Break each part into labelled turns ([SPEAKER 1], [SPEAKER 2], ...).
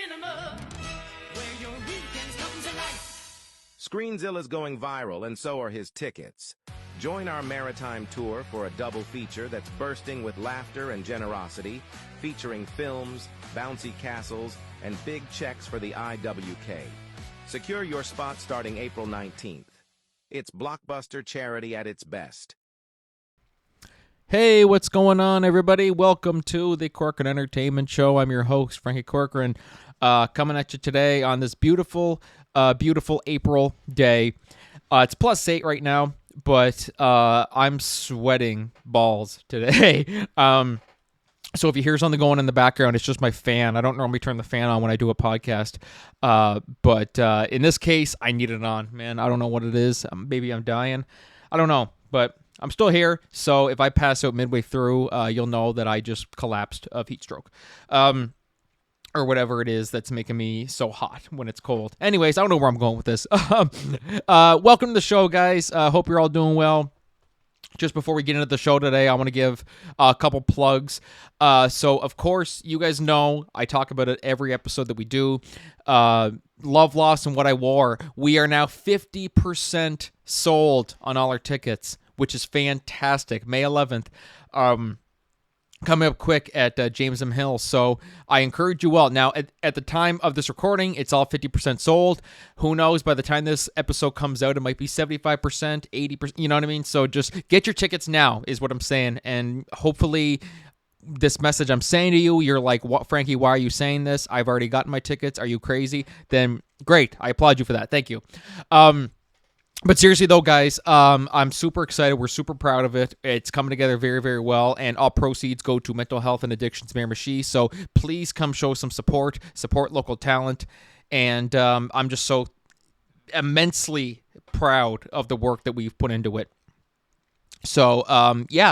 [SPEAKER 1] cinema, where your weekends come to life.
[SPEAKER 2] Screenzilla's going viral, and so are his tickets. Join our maritime tour for a double feature that's bursting with laughter and generosity, featuring films, bouncy castles, and big checks for the IWK. Secure your spot starting April 19th. It's blockbuster charity at its best.
[SPEAKER 3] Hey, what's going on, everybody? Welcome to the Corcoran Entertainment Show. I'm your host, Franky Corcoran, coming at you today on this beautiful April day. It's +8 right now, but I'm sweating balls today. So if you hear something going in the background, it's just my fan. I don't normally turn the fan on when I do a podcast, but in this case, I need it on, man. I don't know what it is. Maybe I'm dying. I don't know, but I'm still here, so if I pass out midway through, you'll know that I just collapsed of heat stroke. Or whatever it is that's making me so hot when it's cold. Anyways, I don't know where I'm going with this. Welcome to the show, guys. Hope you're all doing well. Just before we get into the show today, I want to give a couple plugs. So, of course, you guys know I talk about it every episode that we do. Love Lost and What I Wore. We are now 50% sold on all our tickets, which is fantastic. May 11th. Coming up quick at James M. Hill. So I encourage you all. Now, at the time of this recording, it's all 50% sold. Who knows? By the time this episode comes out, it might be 75%, 80%. You know what I mean? So just get your tickets now is what I'm saying. And hopefully this message I'm saying to you, you're like, "What, Franky, why are you saying this? I've already gotten my tickets. Are you crazy?" Then great. I applaud you for that. Thank you. But seriously, though, guys, I'm super excited. We're super proud of it. It's coming together very, very well, and all proceeds go to Mental Health and Addictions Miramichi. So please come show some support local talent, and I'm just so immensely proud of the work that we've put into it. So,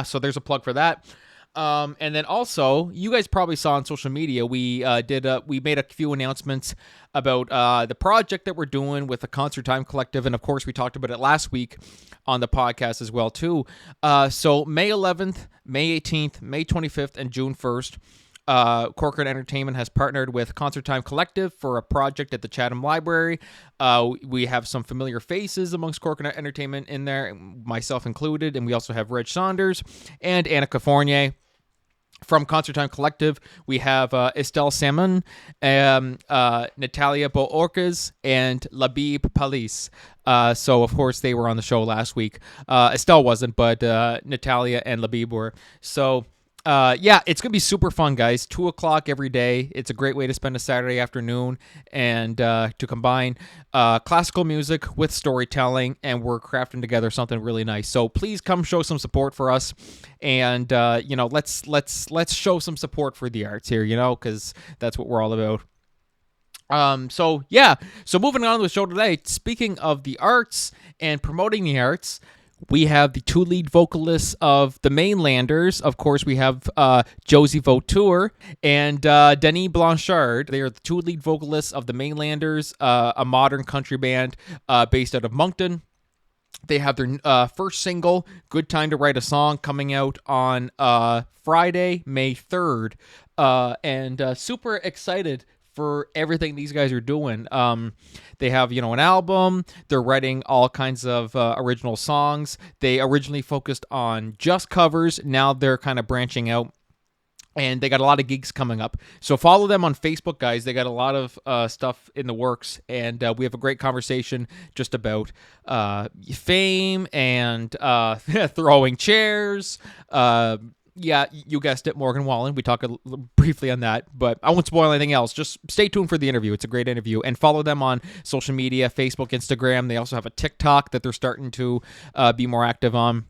[SPEAKER 3] so there's a plug for that. And then also, you guys probably saw on social media, we made a few announcements about the project that we're doing with the Concert Time Collective, and of course, we talked about it last week on the podcast as well too. So May 11th, May 18th, May 25th, and June 1st, Corcoran Entertainment has partnered with Concert Time Collective for a project at the Chatham Library. We have some familiar faces amongst Corcoran Entertainment in there, myself included, and we also have Reg Saunders and Annika Fournier. From Concert Time Collective, we have Estelle Salmon, Natalia Boorkes, and Labib Palis. So, of course, they were on the show last week. Estelle wasn't, but Natalia and Labib were. So, it's going to be super fun, guys. 2 o'clock every day. It's a great way to spend a Saturday afternoon and to combine classical music with storytelling, and we're crafting together something really nice. So please come show some support for us, and let's show some support for the arts here, because that's what we're all about. So moving on to the show today, speaking of the arts and promoting the arts, we have the two lead vocalists of the Mainlanders. Of course, we have Josée Vautour and Denis Blanchard. They are the two lead vocalists of the Mainlanders, a modern country band based out of Moncton. They have their first single, Good Time to Write a Song, coming out on Friday, May 3rd. And super excited for everything these guys are doing. They have, an album. They're writing all kinds of original songs. They originally focused on just covers. Now they're kind of branching out, and they got a lot of gigs coming up. So follow them on Facebook, guys. They got a lot of stuff in the works, and we have a great conversation just about fame and throwing chairs. Yeah, you guessed it, Morgan Wallen. We talk briefly on that, but I won't spoil anything else. Just stay tuned for the interview. It's a great interview. And follow them on social media, Facebook, Instagram. They also have a TikTok that they're starting to be more active on.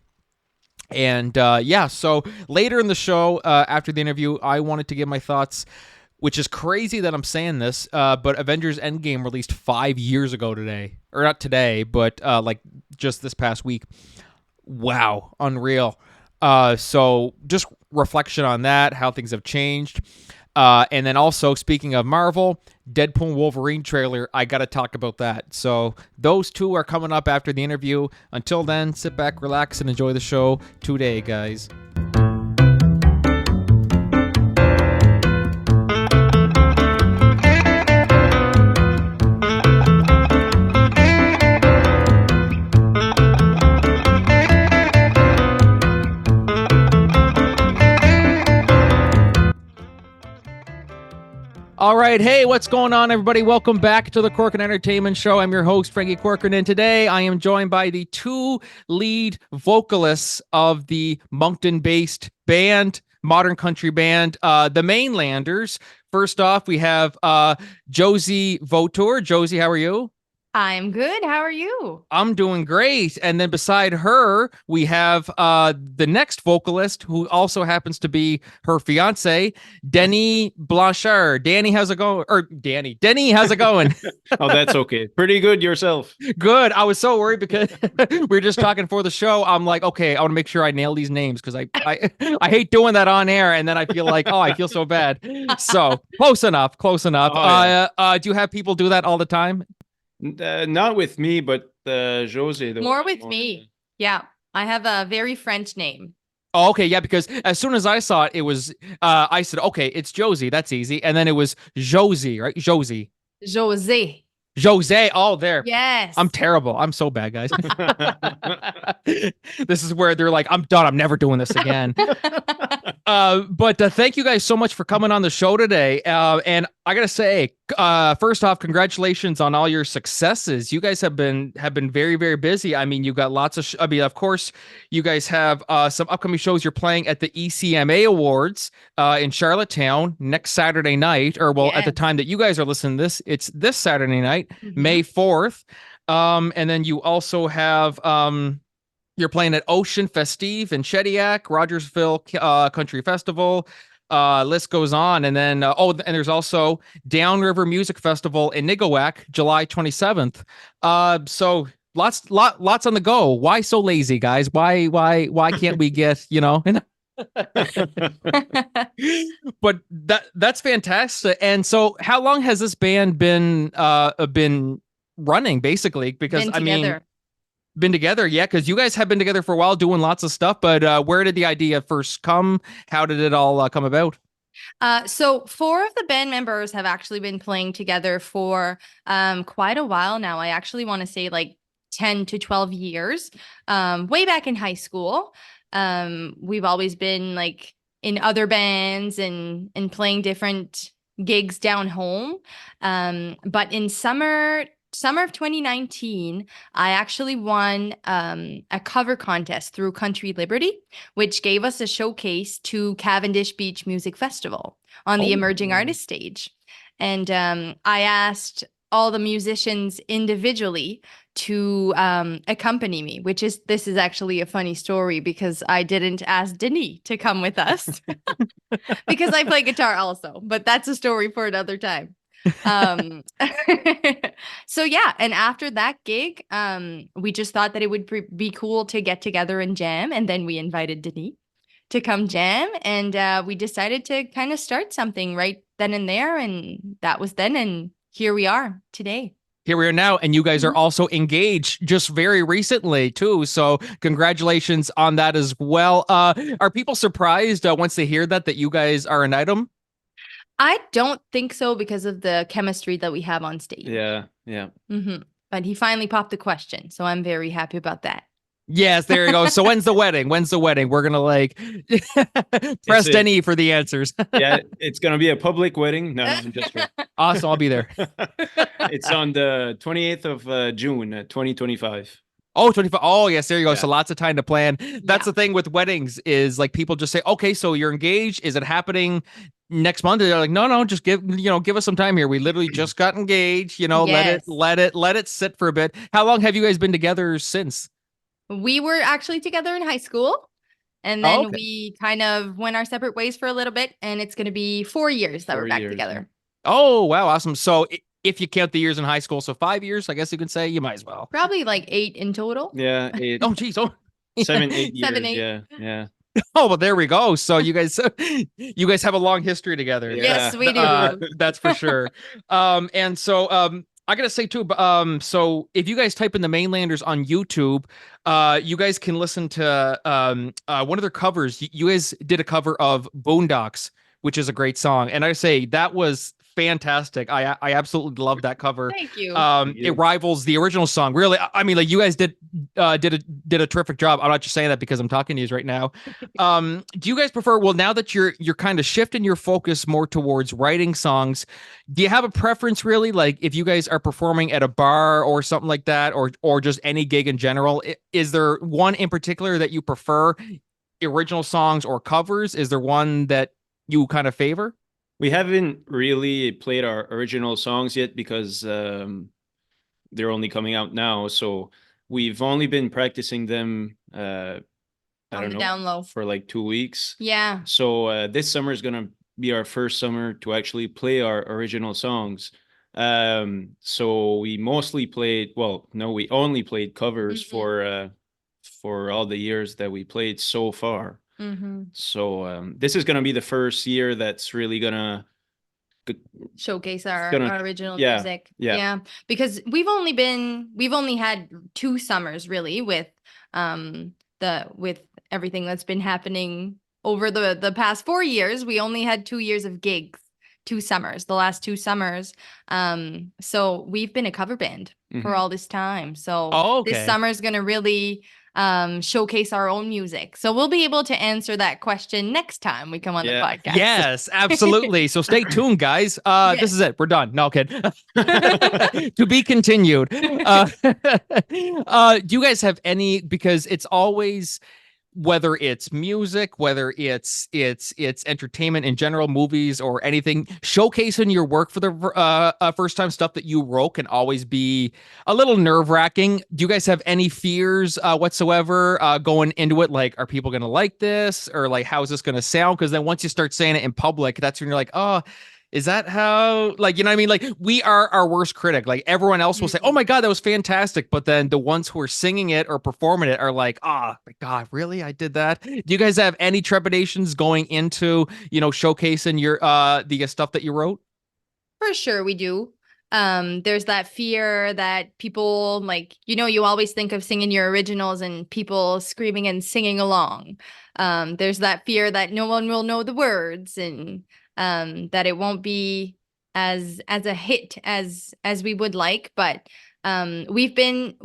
[SPEAKER 3] And so later in the show, after the interview, I wanted to give my thoughts, which is crazy that I'm saying this, but Avengers Endgame released 5 years ago today. Or not today, but just this past week. Wow, unreal. So just reflection on that, how things have changed. And then also, speaking of Marvel, Deadpool Wolverine trailer, I got to talk about that. So those two are coming up after the interview. Until then, sit back, relax, and enjoy the show today, guys. All right. Hey, what's going on, everybody? Welcome back to the Corcoran Entertainment Show. I'm your host, Franky Corcoran, and today I am joined by the two lead vocalists of the Moncton-based band, modern country band, the Mainlanders. First off, we have Josée Vautour. Josée, how are you?
[SPEAKER 4] I'm good. How are you?
[SPEAKER 3] I'm doing great. And then beside her, we have the next vocalist, who also happens to be her fiance, Denis Blanchard. Danny, how's it going? Or Danny, how's it going?
[SPEAKER 5] Oh, that's okay. Pretty good yourself.
[SPEAKER 3] Good. I was so worried because we were just talking for the show. I'm like, okay, I want to make sure I nail these names because I hate doing that on air, and then I feel like, oh, I feel so bad. So close enough. Oh, yeah. Do you have people do that all the time?
[SPEAKER 5] Not with me, but Josée.
[SPEAKER 4] More with me. Yeah. I have a very French name.
[SPEAKER 3] Oh, okay. Yeah, because as soon as I saw it, it was, I said, okay, it's Josée. That's easy. And then it was Josée, right? Josée. Oh, there.
[SPEAKER 4] Yes.
[SPEAKER 3] I'm terrible. I'm so bad, guys. This is where they're like, I'm done. I'm never doing this again. But thank you guys so much for coming on the show today. And I gotta say, first off, congratulations on all your successes. You guys have been very, very busy. I mean, you got lots of. Of course, you guys have some upcoming shows. You're playing at the ECMA Awards in Charlottetown next Saturday night, or well,
[SPEAKER 4] Yes.
[SPEAKER 3] at the time that you guys are listening to this, it's this Saturday night, May 4th. And then you also have you're playing at Ocean Festive in Shediac, Rogersville Country Festival. List goes on. And then, and there's also Downriver Music Festival in Nigawak, July 27th. So lots on the go. Why so lazy, guys? Why can't we get, but that's fantastic. And so how long has this band been running, basically? Because been together, yeah, because you guys have been together for a while doing lots of stuff, but where did the idea first come? How did it all come about?
[SPEAKER 4] So 4 of the band members have actually been playing together for quite a while now. I actually want to say like 10 to 12 years. Way back in high school. We've always been like in other bands and playing different gigs down home. But in summer of 2019, I actually won a cover contest through Country Liberty, which gave us a showcase to Cavendish Beach Music Festival on the Emerging Artist stage. And I asked all the musicians individually to accompany me, this is actually a funny story because I didn't ask Denis to come with us because I play guitar also, but that's a story for another time. So yeah, and after that gig, we just thought that it would be cool to get together and jam, and then we invited Denis to come jam, and we decided to kind of start something right then and there, and that was then, and here we are today.
[SPEAKER 3] Here we are now, and you guys are also engaged just very recently too. So congratulations on that as well. Are people surprised once they hear that you guys are an item?
[SPEAKER 4] I don't think so because of the chemistry that we have on stage.
[SPEAKER 5] Yeah.
[SPEAKER 4] But he finally popped the question, so I'm very happy about that.
[SPEAKER 3] Yes, there you go. So when's the wedding? We're gonna press Denis for the answers.
[SPEAKER 5] Yeah, it's gonna be a public wedding. No, I'm just right.
[SPEAKER 3] Awesome, I'll be there.
[SPEAKER 5] It's on the 28th of June, 2025.
[SPEAKER 3] Oh, 25. Oh, yes, there you go.
[SPEAKER 5] Yeah.
[SPEAKER 3] So lots of time to plan. That's the thing with weddings is like people just say, okay, so you're engaged. Is it happening next month? And they're like, no, just give us some time here. We literally just got engaged,
[SPEAKER 4] Yes.
[SPEAKER 3] let it sit for a bit. How long have you guys been together since?
[SPEAKER 4] We were actually together in high school, and then we kind of went our separate ways for a little bit, and it's going to be 4 years that we're back together.
[SPEAKER 3] Oh, wow. Awesome. So if you count the years in high school, so 5 years, I guess you can say, you might as well.
[SPEAKER 4] Probably like 8 in total.
[SPEAKER 5] Yeah. 8.
[SPEAKER 3] Oh, geez. Oh.
[SPEAKER 5] 7, 8 years.
[SPEAKER 4] 7, 8.
[SPEAKER 5] Yeah.
[SPEAKER 3] Oh, well, there we go. So you guys have a long history together.
[SPEAKER 5] Yeah.
[SPEAKER 4] Yes, we do.
[SPEAKER 3] That's for sure. And so I gotta say too, so if you guys type in the Mainlanders on YouTube, you guys can listen to one of their covers. You guys did a cover of Boondocks, which is a great song, and I say that was fantastic. I absolutely love that cover.
[SPEAKER 4] Thank you.
[SPEAKER 3] It rivals the original song. Really, I mean, like you guys did a terrific job. I'm not just saying that because I'm talking to you right now. Do you guys prefer? Well, now that you're kind of shifting your focus more towards writing songs, do you have a preference really? Like if you guys are performing at a bar or something like that, or just any gig in general, is there one in particular that you prefer? Original songs or covers? Is there one that you kind of favor?
[SPEAKER 5] We haven't really played our original songs yet because they're only coming out now. So we've only been practicing them, I don't know,
[SPEAKER 4] down low
[SPEAKER 5] for like 2 weeks.
[SPEAKER 4] Yeah.
[SPEAKER 5] So this summer is going to be our first summer to actually play our original songs. So we mostly played, well, no, we only played covers for all the years that we played so far. So this is going to be the first year that's really going to
[SPEAKER 4] showcase our original
[SPEAKER 5] yeah,
[SPEAKER 4] music.
[SPEAKER 5] yeah.
[SPEAKER 4] Because we've only had 2 summers really with everything that's been happening over the past 4 years. We only had 2 years of gigs, 2 summers, the last 2 summers. So we've been a cover band for all this time. So this summer is going to really showcase our own music. So we'll be able to answer that question next time we come on the podcast.
[SPEAKER 3] Yes, absolutely. So stay tuned, guys. This is it. We're done. No kid. To be continued. Do you guys have any, because it's always, whether it's music, whether it's entertainment in general, movies or anything, showcasing your work for the first time, stuff that you wrote can always be a little nerve-wracking. Do you guys have any fears whatsoever going into it? Like, are people going to like this? Or like, how is this going to sound? Because then once you start saying it in public, that's when you're like, oh, is that how, like, you know what I mean? Like, we are our worst critic. Like, everyone else will say, oh my God, that was fantastic. But then the ones who are singing it or performing it are like, oh my God, really? I did that? Do you guys have any trepidations going into, showcasing your the stuff that you wrote?
[SPEAKER 4] For sure we do. There's that fear that people, like, you always think of singing your originals and people screaming and singing along. There's that fear that no one will know the words, and that it won't be as a hit as we would like. But we've been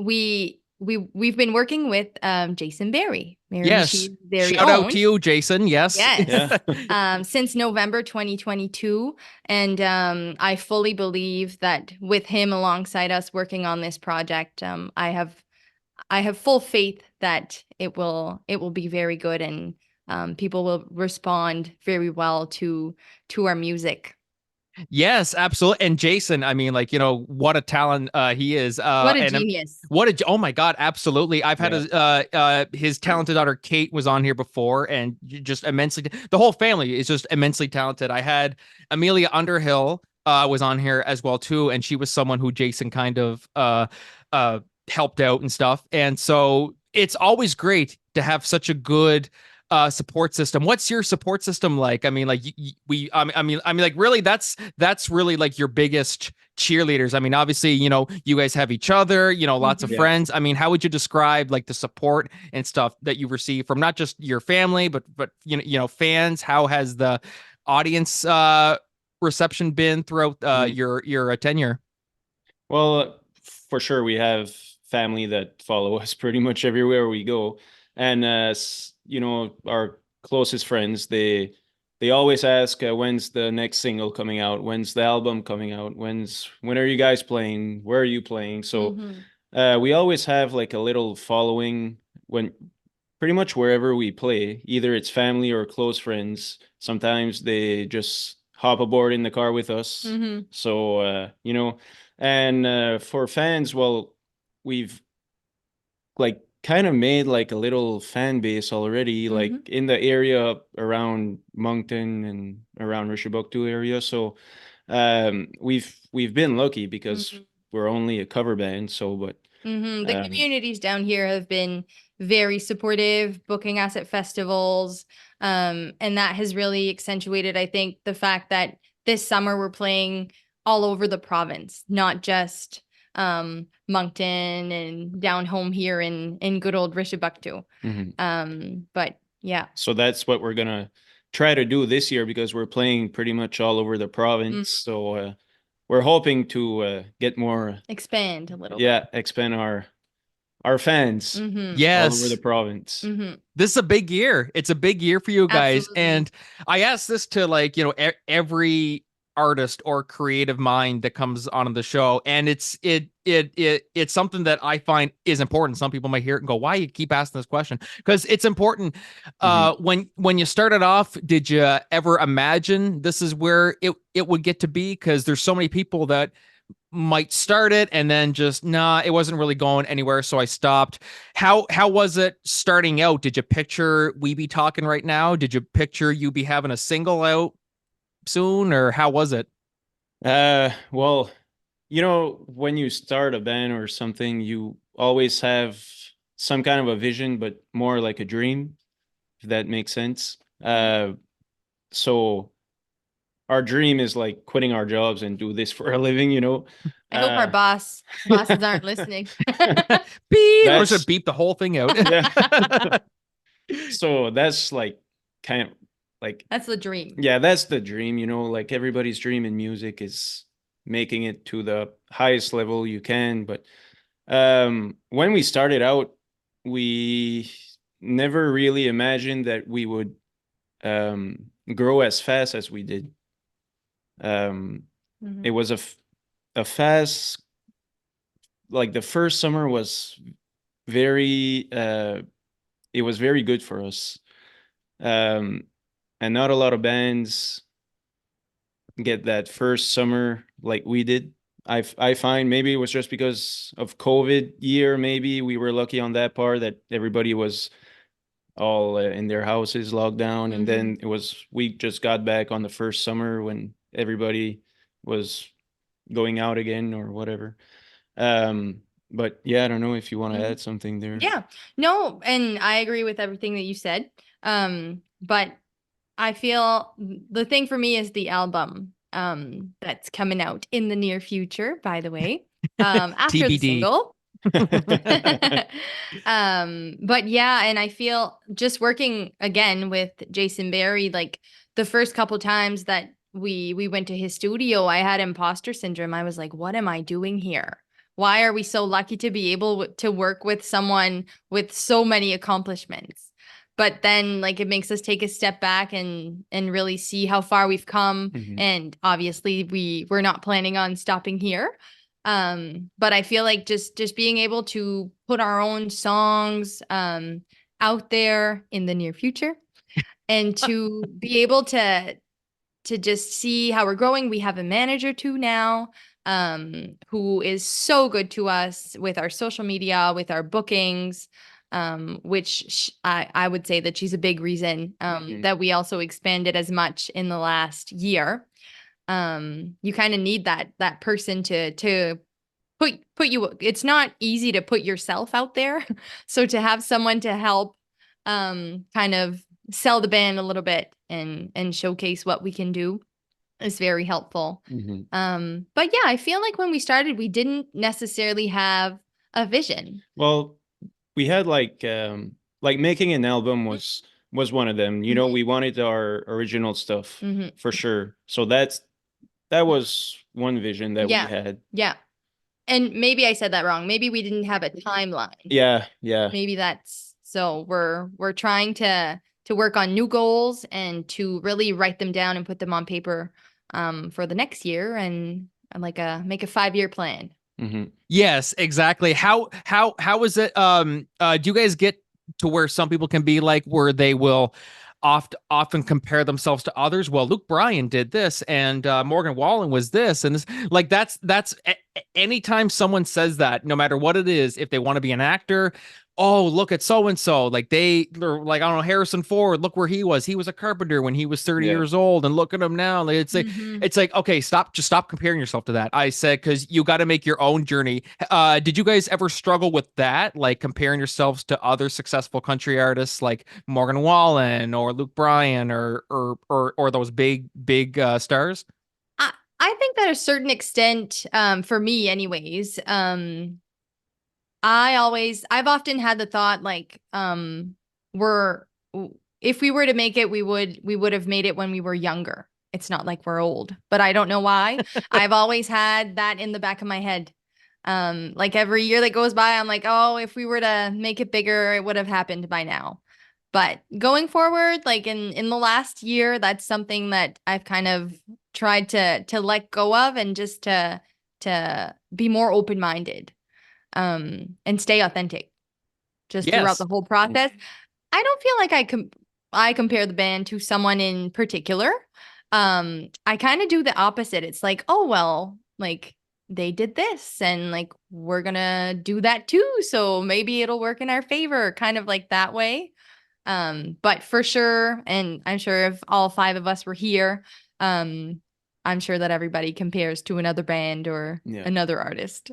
[SPEAKER 4] working with Jason Berry.
[SPEAKER 3] Yes. Shout out to you, Jason. Yes.
[SPEAKER 4] Yes. Since November 2022. And I fully believe that with him alongside us working on this project, I have full faith that it will be very good, and people will respond very well to our music.
[SPEAKER 3] Yes, absolutely. And Jason, I mean, like, what a talent he is.
[SPEAKER 4] What a genius.
[SPEAKER 3] Oh my God, absolutely. I've had his talented daughter, Kate, was on here before, and just immensely, the whole family is just immensely talented. I had Amelia Underhill was on here as well too, and she was someone who Jason kind of helped out and stuff. And so it's always great to have such a good support system. What's your support system like? I mean, like like really, that's really like your biggest cheerleaders. I mean, obviously, you guys have each other, lots of friends. I mean, how would you describe like the support and stuff that you receive from not just your family, but fans? How has the audience reception been throughout your tenure?
[SPEAKER 5] Well, for sure, we have family that follow us pretty much everywhere we go, and our closest friends, they always ask, when's the next single coming out? When's the album coming out? When are you guys playing? Where are you playing? So we always have like a little following when pretty much wherever we play, either it's family or close friends. Sometimes they just hop aboard in the car with us. So, and for fans, well, we've like kind of made like a little fan base already, like in the area around Moncton and around Rishabuktu area. So we've been lucky because we're only a cover band. So, but
[SPEAKER 4] the communities down here have been very supportive, booking us at festivals, and that has really accentuated, I think, the fact that this summer we're playing all over the province, not just Moncton and down home here in good old Rishabuktu. But yeah.
[SPEAKER 5] So that's what we're gonna try to do this year because we're playing pretty much all over the province. So we're hoping to get more,
[SPEAKER 4] Expand a little bit.
[SPEAKER 5] yeah, expand our fans all over
[SPEAKER 3] Yes.
[SPEAKER 5] the province.
[SPEAKER 3] This is a big year. It's a big year for you guys.
[SPEAKER 4] Absolutely.
[SPEAKER 3] And I asked this to like, you know, every artist or creative mind that comes on the show. And it's something that I find is important. Some people might hear it and go, why you keep asking this question? Because it's important. When you started off, did you ever imagine this is where it would get to be? Because there's so many people that might start it and then just it wasn't really going anywhere, so I stopped. How was it starting out? Did you picture we be talking right now? Did you picture you be having a single out soon, or how was it?
[SPEAKER 5] Well, you know, when you start a band or something, you always have some kind of a vision, but more like a dream, if that makes sense. So our dream is like quitting our jobs and do this for a living, you know.
[SPEAKER 4] I hope our bosses aren't listening.
[SPEAKER 3] Beep. Or should beep the whole thing out.
[SPEAKER 5] Yeah. So that's like kind of like,
[SPEAKER 4] that's the dream.
[SPEAKER 5] yeah, that's the dream, you know, like everybody's dream in music is making it to the highest level you can. But when we started out, we never really imagined that we would grow as fast as we did. It was a fast, like the first summer was very it was very good for us, and not a lot of bands get that first summer like we did. I find maybe it was just because of COVID year, maybe we were lucky on that part that everybody was all in their houses locked down, and then we just got back on the first summer when everybody was going out again or whatever. But yeah, I don't know if you want to add something there.
[SPEAKER 4] Yeah, no, and I agree with everything that you said. But I feel the thing for me is the album that's coming out in the near future, by the way, after the
[SPEAKER 3] TBD.
[SPEAKER 4] single. But yeah, and I feel just working again with Jason Barry, like the first couple times that we went to his studio, I had imposter syndrome. I was like, what am I doing here? Why are we so lucky to be able to work with someone with so many accomplishments? But then like it makes us take a step back and really see how far we've come. And obviously we're not planning on stopping here. But I feel like just being able to put our own songs out there in the near future and to be able to just see how we're growing. We have a manager too now, who is so good to us with our social media, with our bookings, which I would say that she's a big reason that we also expanded as much in the last year. You kind of need that person to put you. It's not easy to put yourself out there. So to have someone to help kind of sell the band a little bit and showcase what we can do is very helpful. But yeah, I feel like when we started, we didn't necessarily have a vision.
[SPEAKER 5] Well, we had like making an album was one of them. You know, we wanted our original stuff for sure. So that was one vision that we had.
[SPEAKER 4] Yeah. And maybe I said that wrong. Maybe we didn't have a timeline.
[SPEAKER 5] Yeah.
[SPEAKER 4] Maybe that's so we're trying to work on new goals and to really write them down and put them on paper for the next year and make a 5-year plan.
[SPEAKER 3] Yes, exactly. How is it? Do you guys get to where some people can be like where they will often compare themselves to others? Well, Luke Bryan did this, and Morgan Wallen was this, and this. Like that's anytime someone says that, no matter what it is, if they want to be an actor. Oh, look at so and so. Like I don't know, Harrison Ford. Look where he was. He was a carpenter when he was 30 years old, and look at him now. Like, it's like okay, stop comparing yourself to that. I said because you got to make your own journey. Did you guys ever struggle with that, like comparing yourselves to other successful country artists like Morgan Wallen or Luke Bryan or those big stars?
[SPEAKER 4] I think that a certain extent, for me, anyways. I've often had the thought like we're if we were to make it, we would have made it when we were younger. It's not like we're old, but I don't know why. I've always had that in the back of my head. Like every year that goes by, I'm like, oh, if we were to make it bigger, it would have happened by now. But going forward, like in the last year, that's something that I've kind of tried to let go of and just to be more open-minded, and stay authentic just throughout the whole process. I don't feel like I compare the band to someone in particular. I kind of do the opposite. It's like, oh, well, like they did this and like we're gonna do that too. So maybe it'll work in our favor, kind of like that way. But for sure, and I'm sure if all 5 of us were here, I'm sure that everybody compares to another band or another artist.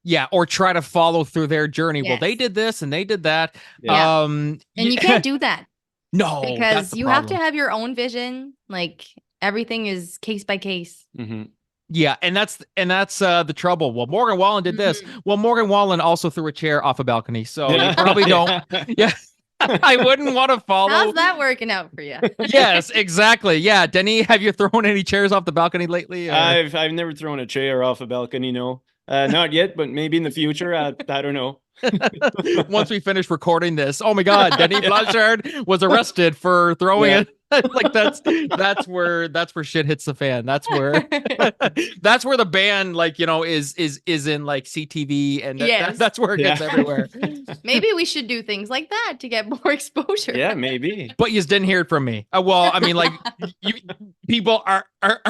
[SPEAKER 3] Yeah, or try to follow through their journey. Well, they did this and they did that.
[SPEAKER 4] Yeah. And you can't do that.
[SPEAKER 3] No,
[SPEAKER 4] because you have to have your own vision. Like everything is case by case.
[SPEAKER 3] Yeah, and that's the trouble. Well, Morgan Wallen did this. Well, Morgan Wallen also threw a chair off a balcony, so you probably don't. Yeah, I wouldn't want to follow.
[SPEAKER 4] How's that working out for you?
[SPEAKER 3] Yes, exactly. Yeah, Denis, have you thrown any chairs off the balcony lately?
[SPEAKER 5] I've never thrown a chair off a balcony. No, not yet, but maybe in the future. I don't know.
[SPEAKER 3] Once we finish recording this, oh my God, Denis Blanchard was arrested for throwing it. Like that's where shit hits the fan. That's where the band like is in like CTV and that's where it gets everywhere.
[SPEAKER 4] Maybe we should do things like that to get more exposure.
[SPEAKER 5] Yeah, maybe.
[SPEAKER 3] But you didn't hear it from me. Well, I mean, like people are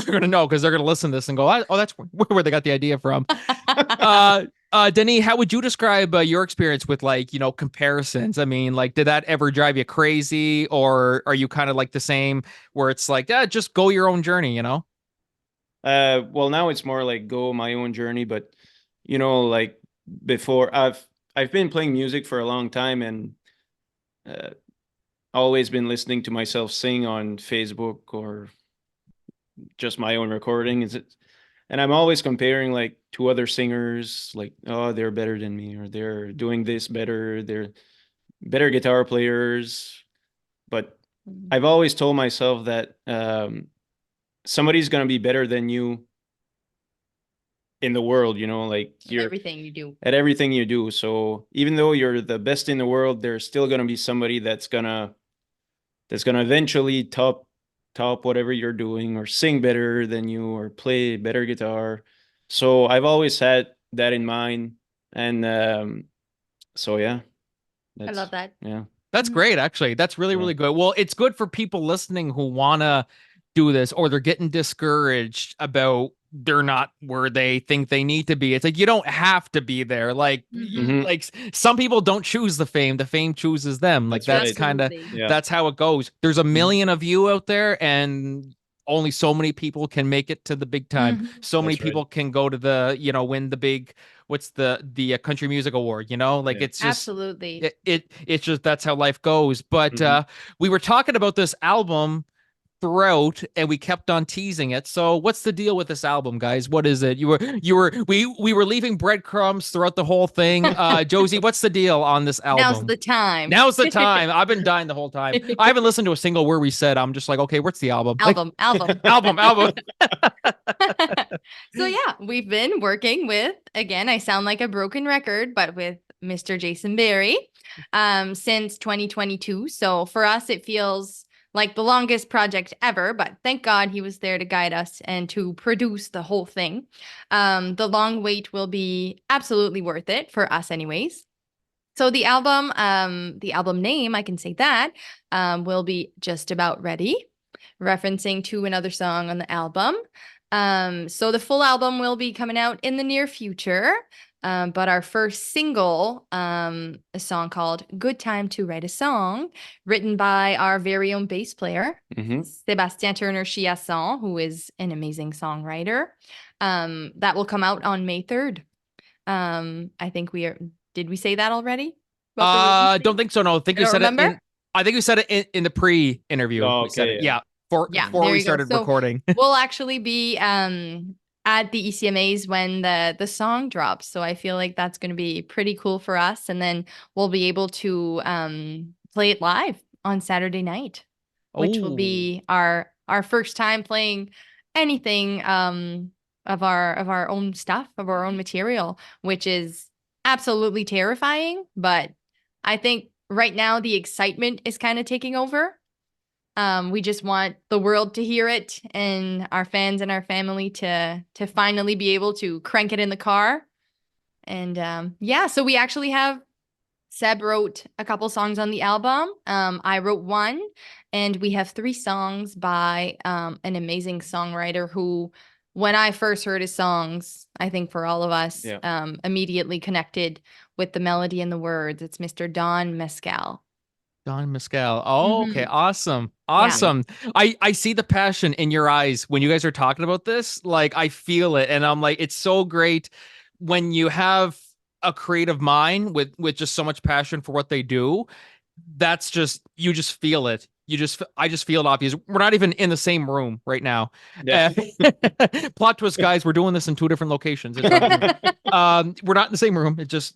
[SPEAKER 3] gonna know because they're gonna listen to this and go, oh, that's where they got the idea from. Denis, how would you describe your experience with like, comparisons? I mean, like, did that ever drive you crazy, or are you kind of like the same where it's like, just go your own journey,
[SPEAKER 5] Well, now it's more like go my own journey, but like before I've been playing music for a long time and always been listening to myself sing on Facebook or just my own recording. And I'm always comparing like to other singers, like, oh, they're better than me, or they're doing this better. They're better guitar players. But I've always told myself that somebody's going to be better than you in the world, like you're
[SPEAKER 4] everything you do.
[SPEAKER 5] At everything you do. So even though you're the best in the world, there's still going to be somebody that's going to eventually top whatever you're doing, or sing better than you, or play better guitar. So I've always had that in mind. And so yeah,
[SPEAKER 4] I love that.
[SPEAKER 5] Yeah,
[SPEAKER 3] that's great. Actually, that's really, really good. Well, it's good for people listening who want to do this, or they're getting discouraged about they're not where they think they need to be. It's like, you don't have to be there. Like, like some people don't choose the fame chooses them. Like that's kind of, that's how it goes. There's a million of you out there, and only so many people can make it to the big time. So many people can go to the, win the big, what's the country music award, like it's just
[SPEAKER 4] absolutely,
[SPEAKER 3] it's just, that's how life goes. But we were talking about this album throughout, and we kept on teasing it. So what's the deal with this album, guys? What is it? We were leaving breadcrumbs throughout the whole thing. Josée, what's the deal on this album?
[SPEAKER 4] Now's the time.
[SPEAKER 3] I've been dying the whole time. I haven't listened to a single word we said. I'm just like, okay, what's the album?
[SPEAKER 4] Album. So yeah, we've been working with, again, I sound like a broken record, but with Mr. Jason Barry since 2022. So for us, it feels like the longest project ever, but thank God he was there to guide us and to produce the whole thing. The long wait will be absolutely worth it for us anyways. So the album name, I can say that, will be Just About Ready, referencing to another song on the album. So the full album will be coming out in the near future. But our first single, a song called Good Time to Write a Song, written by our very own bass player, Sébastien Turner-Chiasson, who is an amazing songwriter. That will come out on May 3rd. I think did we say that already?
[SPEAKER 3] Don't think so. No, I think you said it. I think we said it in the pre-interview.
[SPEAKER 5] Oh, okay.
[SPEAKER 3] Yeah. Before we started recording.
[SPEAKER 4] We'll actually be at the ECMAs when the song drops. So I feel like that's going to be pretty cool for us. And then we'll be able to play it live on Saturday night, which will be our first time playing anything of our own stuff, of our own material, which is absolutely terrifying. But I think right now the excitement is kind of taking over. We just want the world to hear it and our fans and our family to finally be able to crank it in the car. And so we actually have Seb wrote a couple songs on the album. I wrote one, and we have 3 songs by an amazing songwriter who, when I first heard his songs, I think for all of us, immediately connected with the melody and the words. It's Mr. Don Mescal.
[SPEAKER 3] Don Mescal. Oh, okay. Awesome. Awesome. Yeah. I see the passion in your eyes when you guys are talking about this. Like, I feel it. And I'm like, it's so great when you have a creative mind with just so much passion for what they do. That's just, you just feel it. I just feel it obvious. We're not even in the same room right now. Yeah. Plot twist, guys. We're doing this in 2 different locations. We're not in the same room. It just,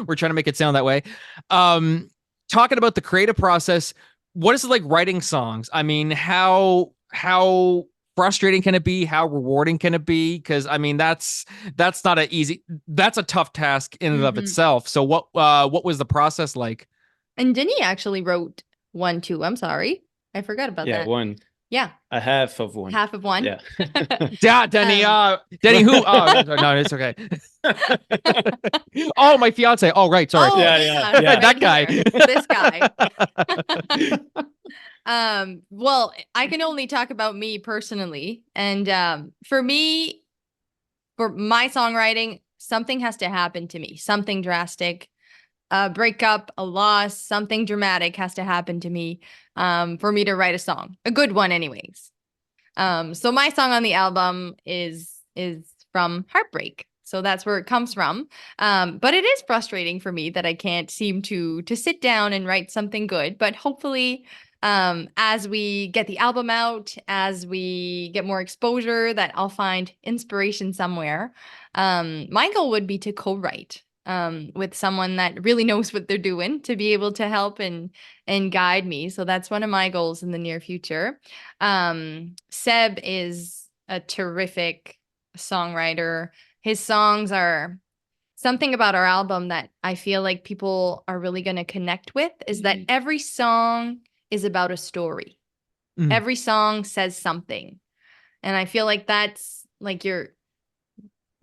[SPEAKER 3] we're trying to make it sound that way. Talking about the creative process, what is it like writing songs? I mean, how frustrating can it be? How rewarding can it be? Because I mean, that's not that's a tough task in and of itself. So what was the process like?
[SPEAKER 4] And Denis actually wrote one too. I'm sorry, I forgot about that.
[SPEAKER 5] Yeah, one.
[SPEAKER 4] Yeah,
[SPEAKER 5] a half of one.
[SPEAKER 4] Half of one.
[SPEAKER 5] Yeah.
[SPEAKER 3] Yeah, Denny. Denny, who? Oh, no, it's okay. Oh, my fiance. Oh, right. Sorry.
[SPEAKER 4] Oh,
[SPEAKER 5] Yeah.
[SPEAKER 3] That guy.
[SPEAKER 4] This guy. Well, I can only talk about me personally, and for me, for my songwriting, something has to happen to me. Something drastic. A breakup, a loss, something dramatic has to happen to me for me to write a song, a good one anyways. So my song on the album is from heartbreak. So that's where it comes from. But it is frustrating for me that I can't seem to sit down and write something good. But hopefully, as we get the album out, as we get more exposure, that I'll find inspiration somewhere. My goal would be to co-write with someone that really knows what they're doing, to be able to help and guide me. So that's one of my goals in the near future. Seb is a terrific songwriter. His songs are something about our album that I feel like people are really going to connect with, is that every song is about a story. Every song says something. And I feel like that's like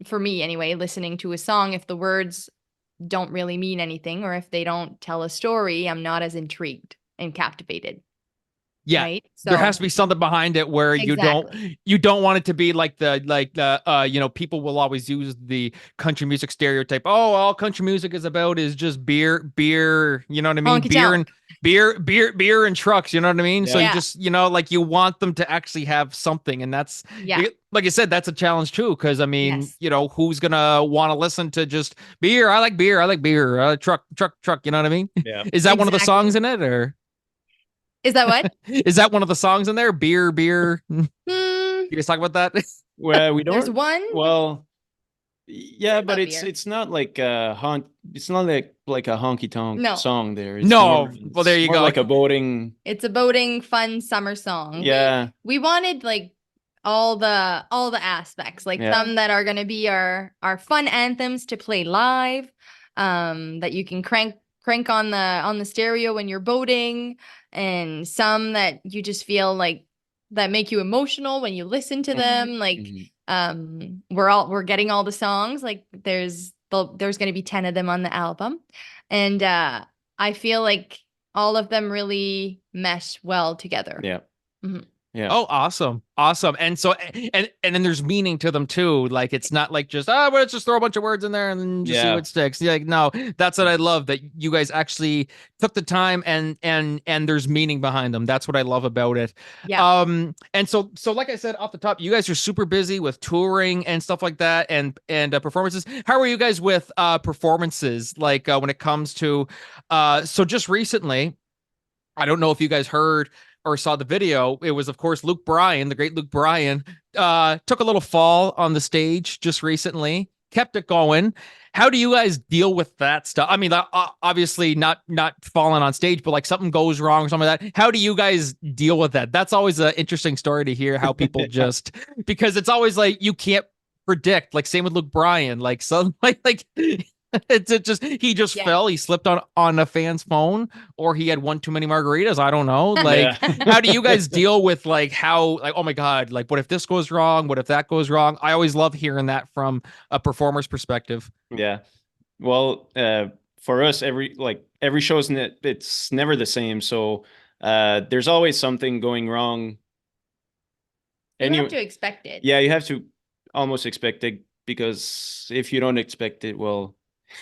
[SPEAKER 4] for me anyway, listening to a song, if the words don't really mean anything, or if they don't tell a story, I'm not as intrigued and captivated.
[SPEAKER 3] Yeah.
[SPEAKER 4] Right? So,
[SPEAKER 3] there has to be something behind it where
[SPEAKER 4] exactly.
[SPEAKER 3] you don't want it to be like the people will always use the country music stereotype. Oh, all country music is just beer, you know what I mean? Beer and trucks, you know what I mean? Yeah. So you just, like, you want them to actually have something, and that's like I said, that's a challenge too, because I mean, who's gonna want to listen to just beer? I like beer, truck, you know what I mean? Yeah. Is that one of the songs in it, or
[SPEAKER 4] is that what?
[SPEAKER 3] Is that one of the songs in there? Beer. You guys talk about that?
[SPEAKER 5] Well, we don't.
[SPEAKER 4] There's one.
[SPEAKER 5] Well, yeah, but it's not like it's not like a honky tonk song there. It's
[SPEAKER 3] well, there you go.
[SPEAKER 5] Like a boating.
[SPEAKER 4] It's a boating fun summer song.
[SPEAKER 5] Yeah.
[SPEAKER 4] We wanted like all the aspects, like some that are gonna be our fun anthems to play live, that you can crank on the stereo when you're boating, and some that you just feel like that make you emotional when you listen to them. Like we're getting all the songs, like there's going to be 10 of them on the album, and I feel like all of them really mesh well together.
[SPEAKER 5] Yeah.
[SPEAKER 3] Oh, awesome. And so, and then there's meaning to them too. Like, it's not like just, let's just throw a bunch of words in there and then just see what sticks. Like, no, that's what I love, that you guys actually took the time and there's meaning behind them. That's what I love about it. Yeah. And so like I said off the top, you guys are super busy with touring and stuff like that, and performances. How are you guys with performances? Like, when it comes to, so just recently, I don't know if you guys heard or saw the video. It was, of course, Bryan, the great Bryan, took a little fall on the stage just recently. kept it going. How do you guys deal with that stuff? I mean, obviously not falling on stage, but like something goes wrong or something like that. How do you guys deal with that? That's always an interesting story to hear how people just, because it's always like you can't predict. Like same with Luke Bryan. Like so, like he just fell. He slipped on a fan's phone, or he had one too many margaritas. I don't know. Like, how do you guys deal with like how like, oh my god, like what if this goes wrong? What if that goes wrong? I always love hearing that from a performer's perspective.
[SPEAKER 5] Yeah. Well, for us, every show's it's never the same. So there's always something going wrong.
[SPEAKER 4] You have to expect it.
[SPEAKER 5] Yeah, you have to almost expect it, because if you don't expect it, well,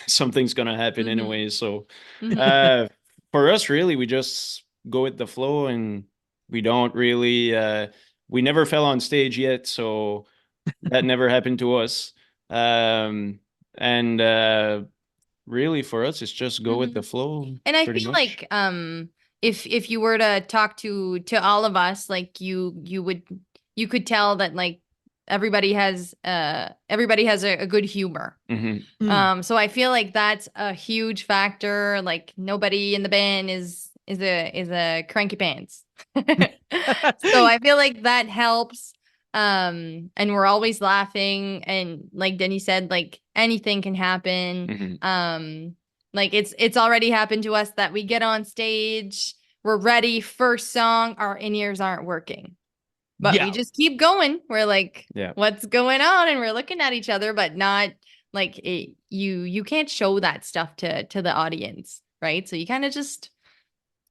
[SPEAKER 5] something's gonna happen anyway. So for us, really, we just go with the flow, and we don't really we never fell on stage yet, so that never happened to us. And really for us, it's just go with the flow.
[SPEAKER 4] And I feel like if you were to talk to all of us, like you could tell that like everybody has a good humor. So I feel like that's a huge factor. Like nobody in the band is a cranky pants. So I feel like that helps. And we're always laughing, and like Denis said, like anything can happen. Like it's already happened to us that we get on stage, we're ready, first song, our in-ears aren't working. But we just keep going. We're like, what's going on? And we're looking at each other, but not like it, you can't show that stuff to the audience, right? So you kind of just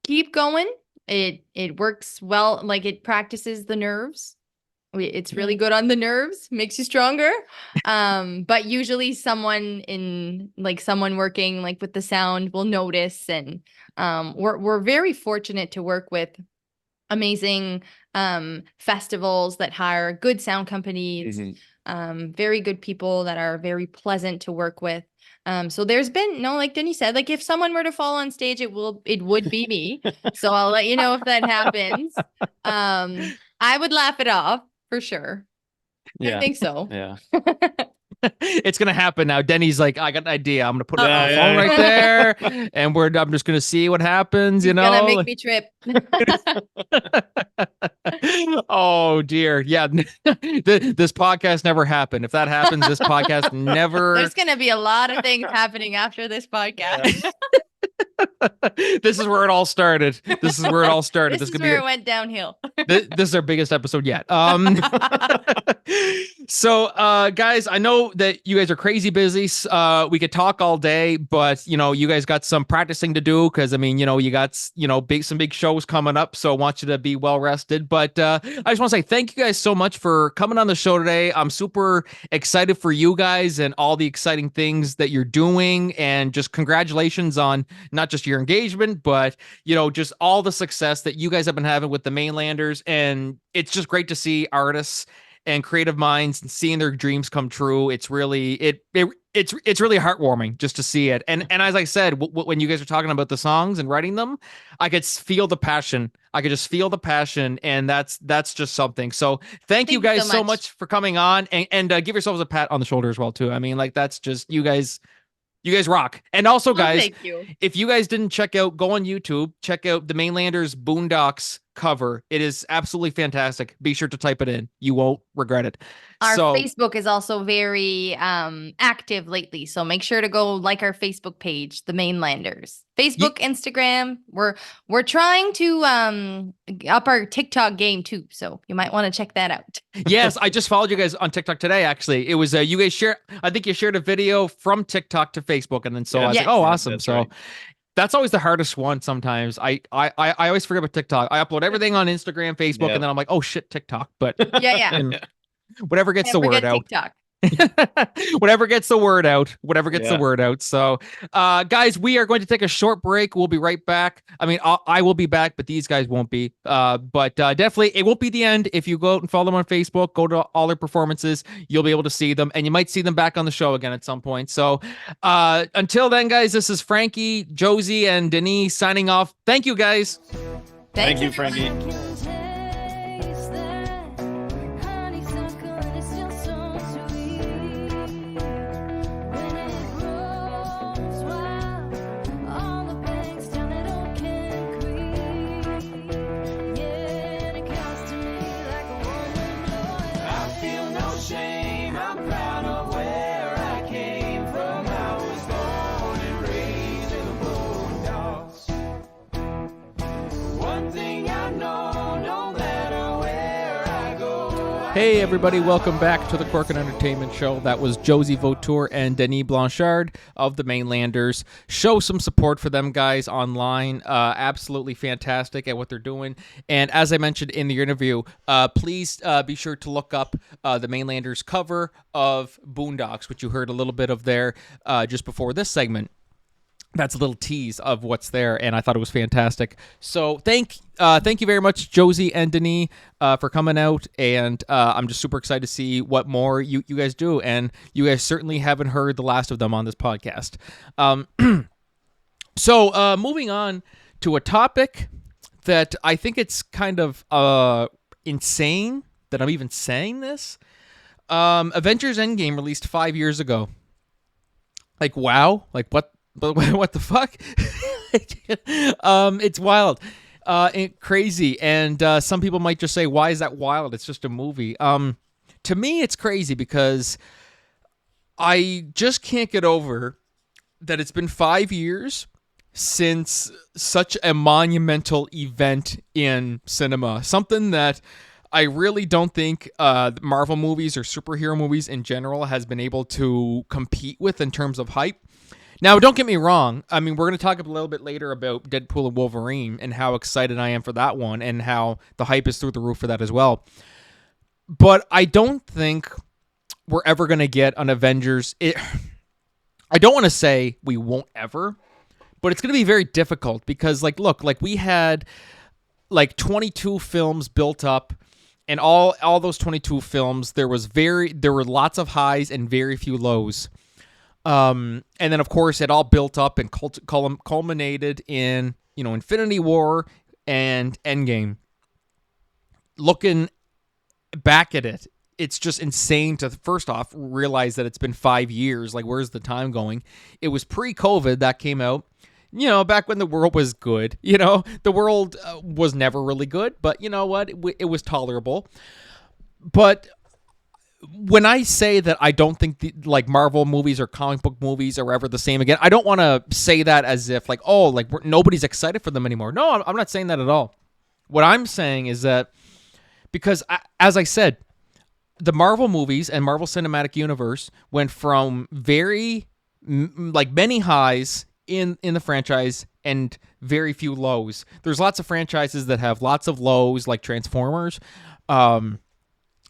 [SPEAKER 4] keep going. It works well, like it practices the nerves. It's really good on the nerves, makes you stronger. But usually someone working like with the sound will notice, and we're very fortunate to work with amazing festivals that hire good sound companies, very good people that are very pleasant to work with. So there's been like Denis said, like if someone were to fall on stage, it would be me. So I'll let you know if that happens. I would laugh it off for sure. I think so.
[SPEAKER 5] Yeah.
[SPEAKER 3] It's gonna happen now. Denny's like, I got an idea. I'm gonna put it on the phone right there, and I'm just gonna see what happens.
[SPEAKER 4] He's gonna make me trip.
[SPEAKER 3] Oh dear, yeah. This podcast never happened. If that happens, this podcast never.
[SPEAKER 4] There's gonna be a lot of things happening after this podcast.
[SPEAKER 3] This is where it all started. This is where it went
[SPEAKER 4] downhill.
[SPEAKER 3] This is our biggest episode yet. So guys, I know that you guys are crazy busy. We could talk all day, but you guys got some practicing to do, because I mean, you got some big shows coming up, so I want you to be well rested. But I just want to say thank you guys so much for coming on the show today. I'm super excited for you guys and all the exciting things that you're doing, and just congratulations on not just your engagement, but just all the success that you guys have been having with the Mainlanders. And it's just great to see artists and creative minds and seeing their dreams come true. It's really it's really heartwarming just to see it. And as I said, when you guys are talking about the songs and writing them, I could feel the passion. I could just feel the passion, and that's just something. So thank you guys so much for coming on, and give yourselves a pat on the shoulder as well too. I mean, like that's just you guys rock. And also, guys, if you guys didn't go on YouTube, check out the Mainlanders Boondocks cover. It is absolutely fantastic. Be sure to type it in. You won't regret it.
[SPEAKER 4] Our Facebook is also very active lately, so make sure to go like our Facebook page, the Mainlanders. Facebook, Instagram. We're trying to up our TikTok game too, so you might want to check that out.
[SPEAKER 3] Yes, I just followed you guys on TikTok today. Actually, it was you guys I think you shared a video from TikTok to Facebook, and then I was like, oh, awesome. So. Right. That's always the hardest one sometimes. I always forget about TikTok. I upload everything on Instagram, Facebook, and then I'm like, oh shit, TikTok. But whatever gets the word out. TikTok. Whatever gets the word out. So guys, we are going to take a short break. We'll be right back. I mean, I will be back, but these guys won't be. But definitely it won't be the end. If you go out and follow them on Facebook, go to all their performances, you'll be able to see them, and you might see them back on the show again at some point. So until then, guys, this is Franky, Josée, and Denis signing off. Thank you, guys.
[SPEAKER 5] Thank you, Franky.
[SPEAKER 3] Hey everybody, welcome back to the Cork and Entertainment Show. That was Josée Vautour and Denis Blanchard of the Mainlanders. Show some support for them guys online. Absolutely fantastic at what they're doing. And as I mentioned in the interview, please be sure to look up the Mainlanders cover of Boondocks, which you heard a little bit of there just before this segment. That's a little tease of what's there, and I thought it was fantastic. So thank you very much, Josée and Denis, for coming out, and I'm just super excited to see what more you guys do, and you guys certainly haven't heard the last of them on this podcast. So moving on to a topic that I think it's kind of insane that I'm even saying this. Avengers Endgame released 5 years ago. Like, wow. Like, what? But what the fuck? It's wild, crazy, and some people might just say, "Why is that wild? It's just a movie." To me, it's crazy because I just can't get over that it's been 5 years since such a monumental event in cinema. Something that I really don't think Marvel movies or superhero movies in general has been able to compete with in terms of hype. Now, don't get me wrong. I mean, we're going to talk a little bit later about Deadpool and Wolverine and how excited I am for that one and how the hype is through the roof for that as well. But I don't think we're ever going to get an Avengers. I don't want to say we won't ever, but it's going to be very difficult because, look, we had 22 films built up, and all those 22 films, there were lots of highs and very few lows. And then, of course, it all built up and culminated in, Infinity War and Endgame. Looking back at it, it's just insane to, first off, realize that it's been 5 years. Like, where's the time going? It was pre-COVID that came out, back when the world was good. The world was never really good, but you know what? It was tolerable. But when I say that I don't think Marvel movies or comic book movies are ever the same again, I don't want to say that as if nobody's excited for them anymore. No, I'm not saying that at all. What I'm saying is that because, as I said, the Marvel movies and Marvel Cinematic Universe went from very many highs in the franchise and very few lows. There's lots of franchises that have lots of lows, like Transformers.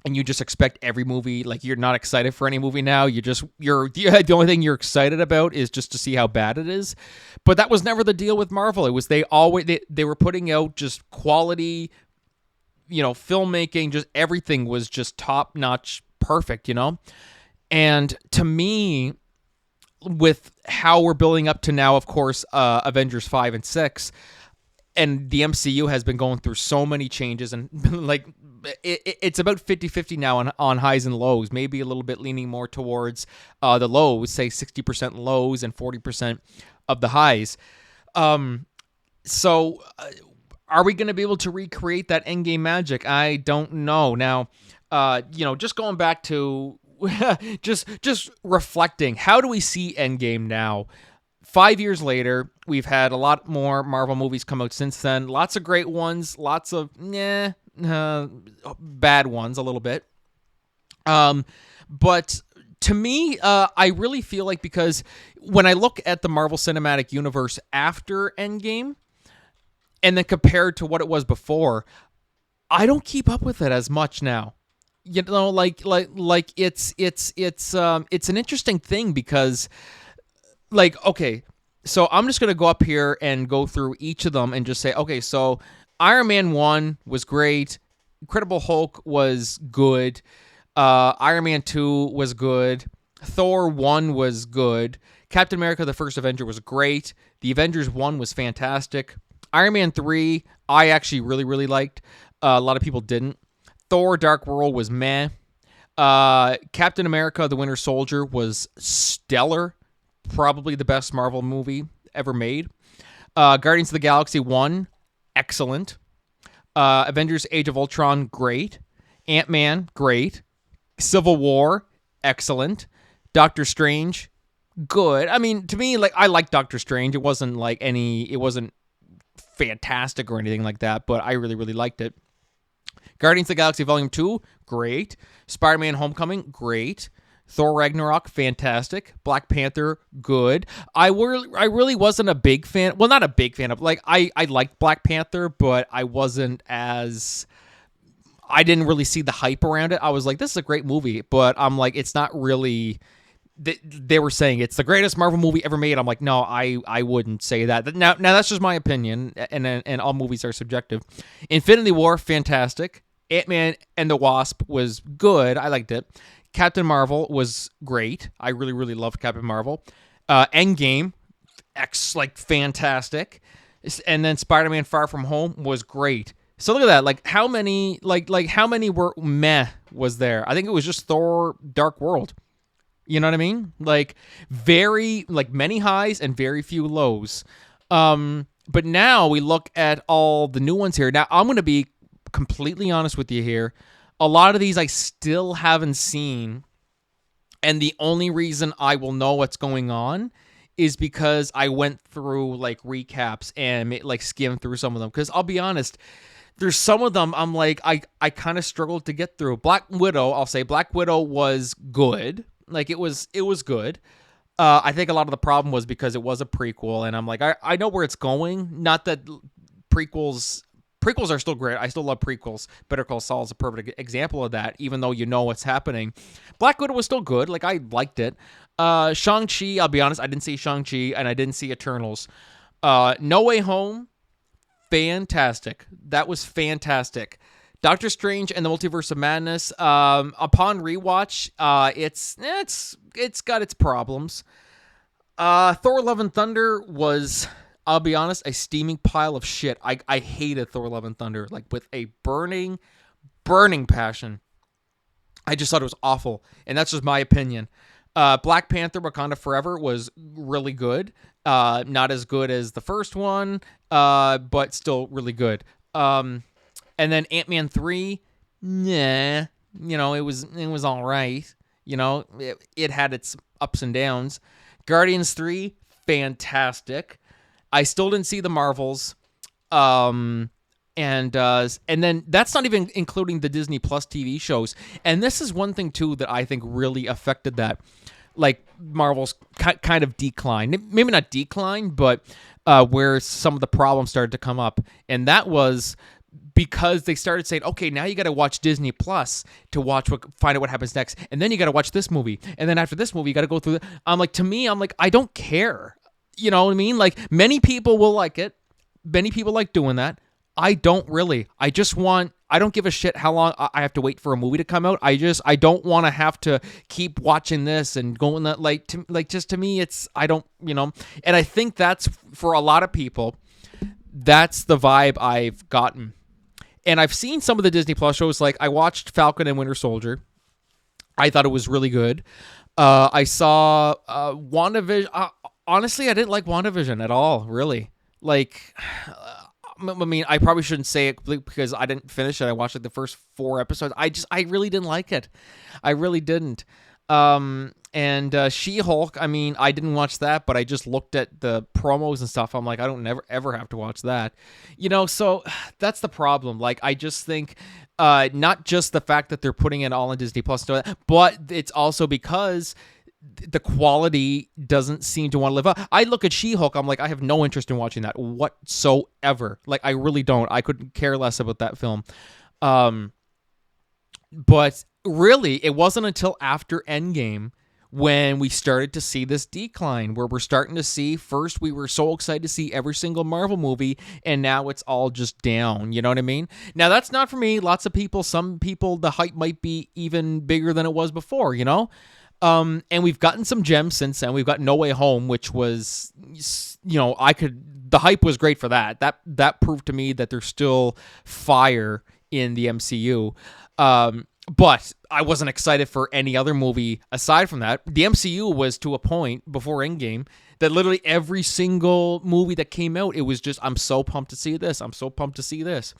[SPEAKER 3] And you just expect every movie, you're not excited for any movie now. The only thing you're excited about is just to see how bad it is. But that was never the deal with Marvel. It was they were putting out just quality, filmmaking, just everything was just top notch, perfect, And to me, with how we're building up to now, of course, Avengers 5 and 6, and the MCU has been going through so many changes, and it's about 50-50 now on highs and lows, maybe a little bit leaning more towards the lows, say 60% lows and 40% of the highs. So are we going to be able to recreate that Endgame magic? I don't know. Now, just going back to just reflecting, how do we see Endgame now? 5 years later, we've had a lot more Marvel movies come out since then. Lots of great ones, lots of bad ones a little bit. But to me, I really feel like, because when I look at the Marvel Cinematic Universe after Endgame and then compared to what it was before, I don't keep up with it as much now. It's an interesting thing because, okay, so I'm just going to go up here and go through each of them and just say, okay, so Iron Man 1 was great. Incredible Hulk was good. Iron Man 2 was good. Thor 1 was good. Captain America, the First Avenger was great. The Avengers 1 was fantastic. Iron Man 3, I actually really, really liked. A lot of people didn't. Thor Dark World was meh. Captain America, the Winter Soldier was stellar. Probably the best Marvel movie ever made. Guardians of the Galaxy 1, excellent. Avengers Age of Ultron, great. Ant-Man, great. Civil War, excellent. Doctor Strange, good. I mean, to me, I like Doctor Strange. It wasn't it wasn't fantastic or anything like that, but I really, really liked it. Guardians of the Galaxy Volume 2, great. Spider-Man Homecoming, great. Thor Ragnarok, fantastic. Black Panther, good. I really wasn't a big fan. Well, not a big fan of, like, I liked Black Panther, but I wasn't as... I didn't really see the hype around it. I was like, this is a great movie, but I'm like, it's not really... They were saying it's the greatest Marvel movie ever made. I'm like, no, I wouldn't say that. Now that's just my opinion, and all movies are subjective. Infinity War, fantastic. Ant-Man and the Wasp was good. I liked it. Captain Marvel was great. I really, really loved Captain Marvel. Endgame, fantastic. And then Spider-Man Far From Home was great. So look at that. Like how many were meh was there? I think it was just Thor Dark World. You know what I mean? Like many highs and very few lows. But now we look at all the new ones here. Now I'm going to be completely honest with you here. A lot of these I still haven't seen, and the only reason I will know what's going on is because I went through like recaps and like skimmed through some of them. Because I'll be honest, there's some of them I'm like I kind of struggled to get through. Black Widow, I'll say Black Widow was good. Like it was good. I think a lot of the problem was because it was a prequel, and I'm like I know where it's going. Not that prequels are still great. I still love prequels. Better Call Saul is a perfect example of that, even though you know what's happening. Black Widow was still good. Like, I liked it. Shang-Chi, I'll be honest, I didn't see Shang-Chi, and I didn't see Eternals. No Way Home, fantastic. That was fantastic. Doctor Strange and the Multiverse of Madness, upon rewatch, it's got its problems. Thor Love and Thunder was... I'll be honest, a steaming pile of shit. I hated Thor Love and Thunder, like with a burning passion. I just thought it was awful, and that's just my opinion. Black Panther Wakanda Forever was really good. Not as good as the first one, but still really good. And then Ant-Man 3, nah, it was all right. It had its ups and downs. Guardians 3, fantastic. I still didn't see the Marvels, and then that's not even including the Disney Plus TV shows. And this is one thing too that I think really affected that, like Marvel's kind of decline. Maybe not decline, but where some of the problems started to come up, and that was because they started saying, okay, now you got to watch Disney Plus to find out what happens next, and then you got to watch this movie, and then after this movie, you got to go through. I'm like, I don't care. You know what I mean? Like, many people will like it. Many people like doing that. I don't really. I don't give a shit how long I have to wait for a movie to come out. I don't want to have to keep watching this and going that, to me, I don't, and I think that's, for a lot of people, that's the vibe I've gotten. And I've seen some of the Disney Plus shows. Like, I watched Falcon and Winter Soldier. I thought it was really good. I saw WandaVision. Honestly, I didn't like WandaVision at all, really. Like, I mean, I probably shouldn't say it because I didn't finish it. I watched like the first 4 episodes. I really didn't like it. I really didn't. And She-Hulk, I mean, I didn't watch that, but I just looked at the promos and stuff. I'm like, I don't ever have to watch that. So that's the problem. Like, I just think not just the fact that they're putting it all on Disney Plus, but it's also because the quality doesn't seem to want to live up. I look at She-Hulk, I'm like, I have no interest in watching that whatsoever. Like, I really don't. I couldn't care less about that film. But really, it wasn't until after Endgame when we started to see this decline, where we're starting to see, first we were so excited to see every single Marvel movie, and now it's all just down. You know what I mean? Now, that's not for me. Some people, the hype might be even bigger than it was before, and we've gotten some gems since then. We've got No Way Home, which was, the hype was great for that. That proved to me that there's still fire in the MCU. But I wasn't excited for any other movie aside from that. The MCU was to a point before Endgame that literally every single movie that came out, it was just, I'm so pumped to see this. I'm so pumped to see this.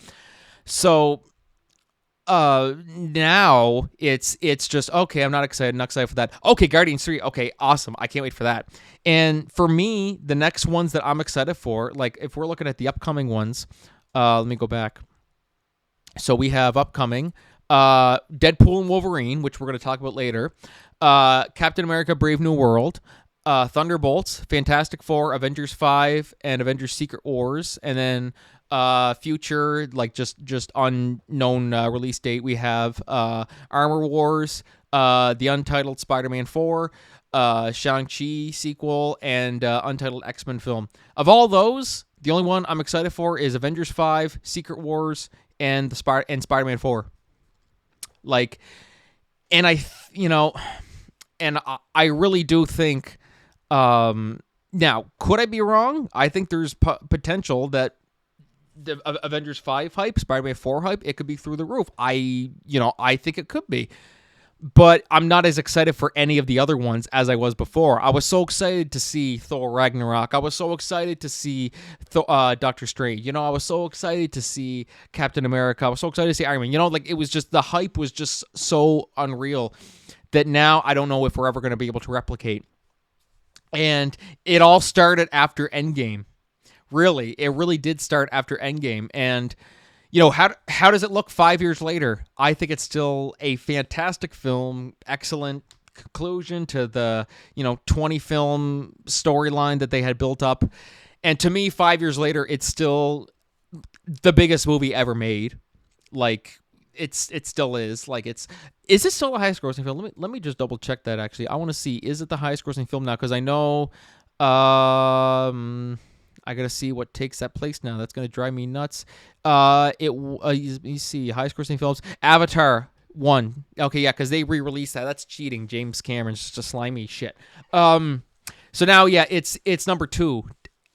[SPEAKER 3] So now it's just, okay, I'm not excited for that. Okay, Guardians 3, okay, awesome. I can't wait for that. And for me, the next ones that I'm excited for, like if we're looking at the upcoming ones, let me go back. So we have upcoming Deadpool and Wolverine, which we're going to talk about later. Captain America: Brave New World. Thunderbolts, Fantastic Four, Avengers 5, and Avengers Secret Wars. And then future, like just unknown release date, we have Armor Wars, the Untitled Spider-Man 4, Shang-Chi sequel, and Untitled X-Men film. Of all those, the only one I'm excited for is Avengers 5, Secret Wars, and Spider-Man 4. Like, and I really do think. Now, could I be wrong? I think there's potential that the Avengers 5 hype, Spider-Man 4 hype, it could be through the roof. I think it could be. But I'm not as excited for any of the other ones as I was before. I was so excited to see Thor Ragnarok. I was so excited to see Doctor Strange. I was so excited to see Captain America. I was so excited to see Iron Man. Like, it was just, the hype was just so unreal that now I don't know if we're ever going to be able to replicate. And it all started after Endgame. Really, it really did start after Endgame. And, how does it look 5 years later? I think it's still a fantastic film, excellent conclusion to the, 20 film storyline that they had built up. And to me, 5 years later, it's still the biggest movie ever made. Like, it still is. Like, is it still the highest grossing film? Let me just double check that. Actually, I want to see, is it the highest grossing film now? Because I know, I gotta see what takes that place now. That's gonna drive me nuts. You see, highest grossing films. Avatar 1. Okay, yeah, because they re-released that. That's cheating. James Cameron's just a slimy shit. So now, yeah, it's number 2.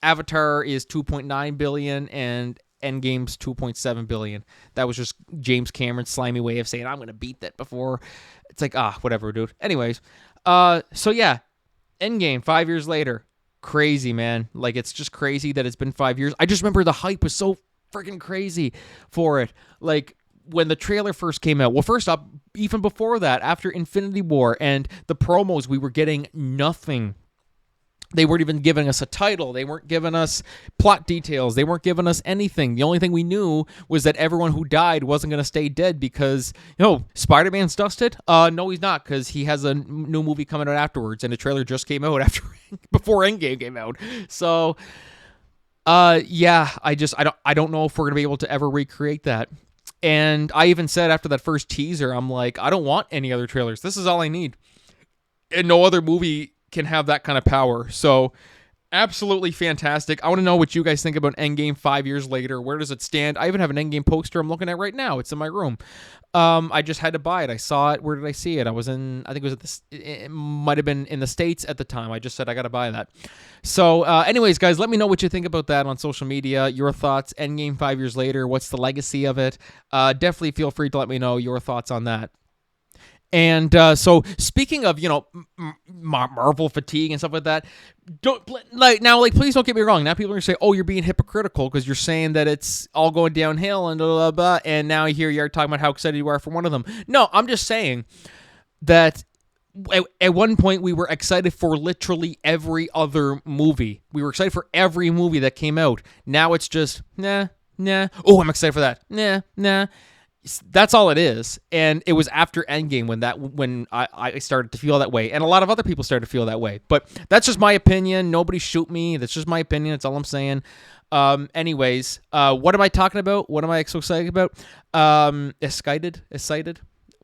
[SPEAKER 3] Avatar is 2.9 billion and Endgame's 2.7 billion. That was just James Cameron's slimy way of saying, I'm going to beat that before. It's like, whatever, dude. Anyways, so yeah, Endgame 5 years later. Crazy, man. Like, it's just crazy that it's been 5 years. I just remember the hype was so freaking crazy for it. Like, when the trailer first came out. Well, first up, even before that, after Infinity War and the promos, we were getting nothing. They weren't even giving us a title. They weren't giving us plot details. They weren't giving us anything. The only thing we knew was that everyone who died wasn't going to stay dead because, Spider-Man's dusted? No, he's not, because he has a new movie coming out afterwards, and the trailer just came out before Endgame came out. So, yeah, I don't know if we're going to be able to ever recreate that. And I even said after that first teaser, I'm like, I don't want any other trailers. This is all I need. And no other movie can have that kind of power. So absolutely fantastic. I want to know what you guys think about Endgame 5 years later. Where does it stand? I even have an Endgame poster I'm looking at right now. It's in my room. I just had to buy it. I saw it. Where did I see it? I think it was it might have been in the States at the time. I just said I got to buy that. So anyways, guys, let me know what you think about that on social media. Your thoughts. Endgame 5 years later. What's the legacy of it? Definitely feel free to let me know your thoughts on that. And so, speaking of, Marvel fatigue and stuff like that, please don't get me wrong. Now people are going to say, oh, you're being hypocritical because you're saying that it's all going downhill and blah, blah, blah, and now here you are talking about how excited you are for one of them. No, I'm just saying that at one point we were excited for literally every other movie. We were excited for every movie that came out. Now it's just, nah. Oh, I'm excited for that. Nah. That's all it is. And it was after Endgame when I started to feel that way. And a lot of other people started to feel that way. But that's just my opinion. Nobody shoot me. That's just my opinion. That's all I'm saying. Anyways, what am I talking about? What am I so excited about? Excited?